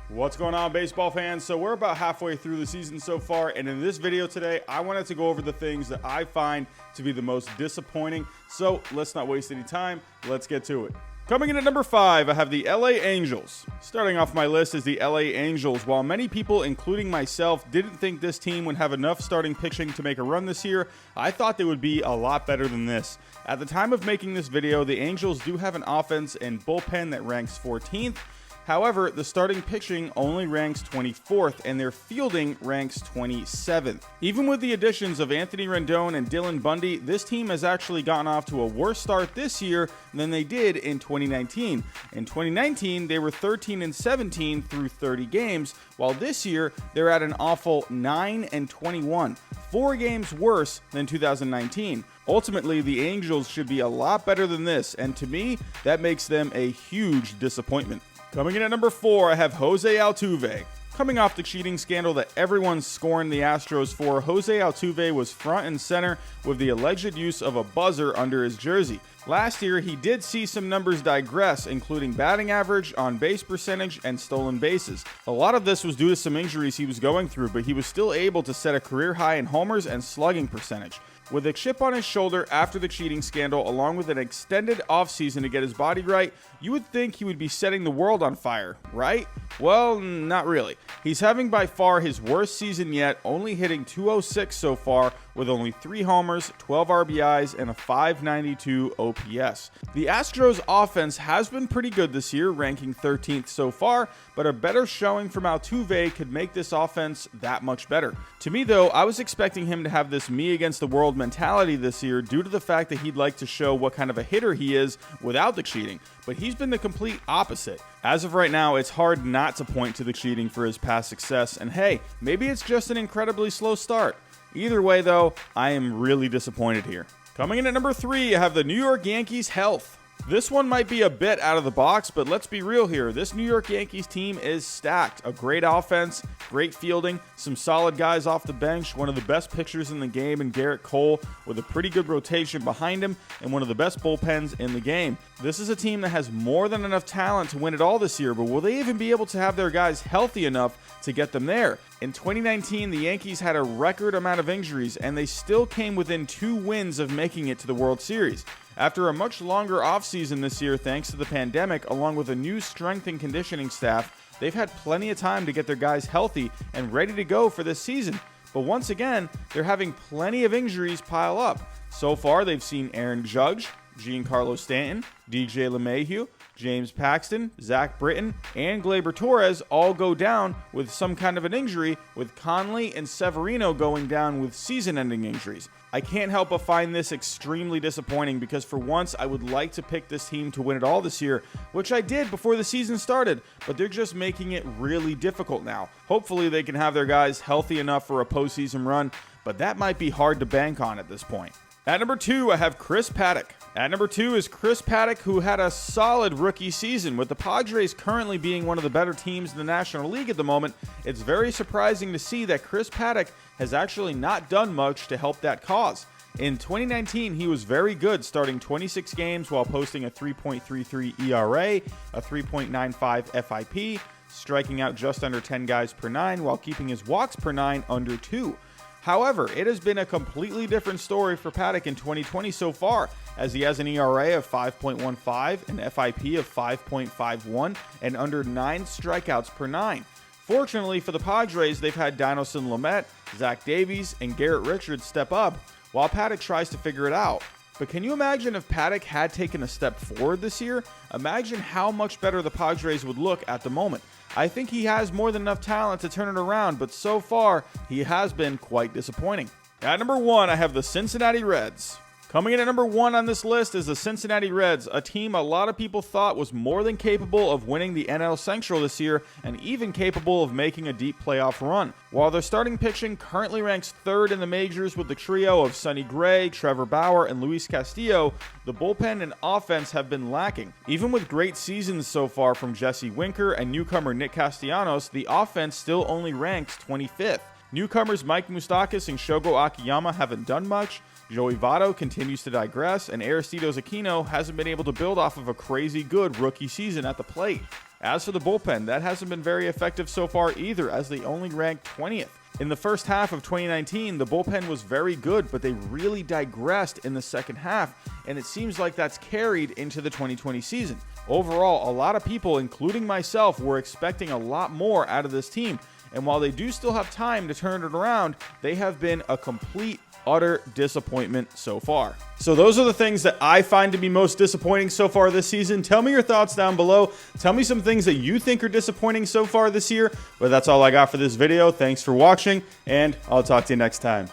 What's going on, baseball fans? So we're about halfway through the season so far, and in this video today, I wanted to go over the things that I find to be the most disappointing. So let's not waste any time. Let's get to it. Coming in at number 5, I have the LA Angels. Starting off my list is the LA Angels. While many people, including myself, didn't think this team would have enough starting pitching to make a run this year, I thought they would be a lot better than this. At the time of making this video, the Angels do have an offense and bullpen that ranks 14th. However, the starting pitching only ranks 24th, and their fielding ranks 27th. Even with the additions of Anthony Rendon and Dylan Bundy, this team has actually gotten off to a worse start this year than they did in 2019. In 2019, they were 13-17 through 30 games, while this year, they're at an awful 9-21, 4 games worse than 2019. Ultimately, the Angels should be a lot better than this, and to me, that makes them a huge disappointment. Coming in at number 4, I have Jose Altuve. Coming off the cheating scandal that everyone scorned the Astros for, Jose Altuve was front and center with the alleged use of a buzzer under his jersey. Last year, he did see some numbers digress, including batting average, on-base percentage, and stolen bases. A lot of this was due to some injuries he was going through, but he was still able to set a career high in homers and slugging percentage. With a chip on his shoulder after the cheating scandal, along with an extended offseason to get his body right, you would think he would be setting the world on fire, right? Well, not really. He's having by far his worst season yet, only hitting .206 so far, with only 3 homers, 12 RBIs, and a .592 OPS. The Astros offense has been pretty good this year, ranking 13th so far, but a better showing from Altuve could make this offense that much better. To me though, I was expecting him to have this me against the world mentality this year due to the fact that he'd like to show what kind of a hitter he is without the cheating, but he's been the complete opposite. As of right now, it's hard not to point to the cheating for his past success, and hey, maybe it's just an incredibly slow start. Either way though, I am really disappointed here. Coming in at number 3, I have the New York Yankees Health. This one might be a bit out of the box, but let's be real here. This New York Yankees team is stacked. A great offense, great fielding, some solid guys off the bench, one of the best pitchers in the game in Garrett Cole with a pretty good rotation behind him, and one of the best bullpens in the game. This is a team that has more than enough talent to win it all this year, but will they even be able to have their guys healthy enough to get them there? In 2019, the Yankees had a record amount of injuries, and they still came within 2 wins of making it to the World Series. After a much longer offseason this year thanks to the pandemic, along with a new strength and conditioning staff, they've had plenty of time to get their guys healthy and ready to go for this season. But once again, they're having plenty of injuries pile up. So far, they've seen Aaron Judge, Giancarlo Stanton, DJ LeMahieu, James Paxton, Zach Britton, and Gleyber Torres all go down with some kind of an injury, with Conley and Severino going down with season-ending injuries. I can't help but find this extremely disappointing because for once I would like to pick this team to win it all this year, which I did before the season started, but they're just making it really difficult now. Hopefully they can have their guys healthy enough for a postseason run, but that might be hard to bank on at this point. At number 2, I have Chris Paddock. At number 2 is Chris Paddock, who had a solid rookie season. With the Padres currently being one of the better teams in the National League at the moment, it's very surprising to see that Chris Paddock has actually not done much to help that cause. In 2019, he was very good, starting 26 games while posting a 3.33 ERA, a 3.95 FIP, striking out just under 10 guys per 9 while keeping his walks per 9 under 2. However, it has been a completely different story for Paddock in 2020 so far, as he has an ERA of 5.15, an FIP of 5.51, and under 9 strikeouts per 9. Fortunately for the Padres, they've had Dinelson Lamet, Zach Davies, and Garrett Richards step up, while Paddock tries to figure it out. But can you imagine if Paddock had taken a step forward this year? Imagine how much better the Padres would look at the moment. I think he has more than enough talent to turn it around, but so far, he has been quite disappointing. At number 1, I have the Cincinnati Reds. Coming in at number 1 on this list is the Cincinnati Reds, a team a lot of people thought was more than capable of winning the NL Central this year and even capable of making a deep playoff run. While their starting pitching currently ranks 3rd in the majors with the trio of Sonny Gray, Trevor Bauer, and Luis Castillo, the bullpen and offense have been lacking. Even with great seasons so far from Jesse Winker and newcomer Nick Castellanos, the offense still only ranks 25th. Newcomers Mike Moustakas and Shogo Akiyama haven't done much. Joey Votto continues to digress, and Aristides Aquino hasn't been able to build off of a crazy good rookie season at the plate. As for the bullpen, that hasn't been very effective so far either, as they only ranked 20th. In the first half of 2019, the bullpen was very good, but they really digressed in the second half, and it seems like that's carried into the 2020 season. Overall, a lot of people, including myself, were expecting a lot more out of this team, and while they do still have time to turn it around, they have been a complete utter disappointment so far. So those are the things that I find to be most disappointing so far this season. Tell me your thoughts down below. Tell me some things that you think are disappointing so far this year. But that's all I got for this video. Thanks for watching, and I'll talk to you next time.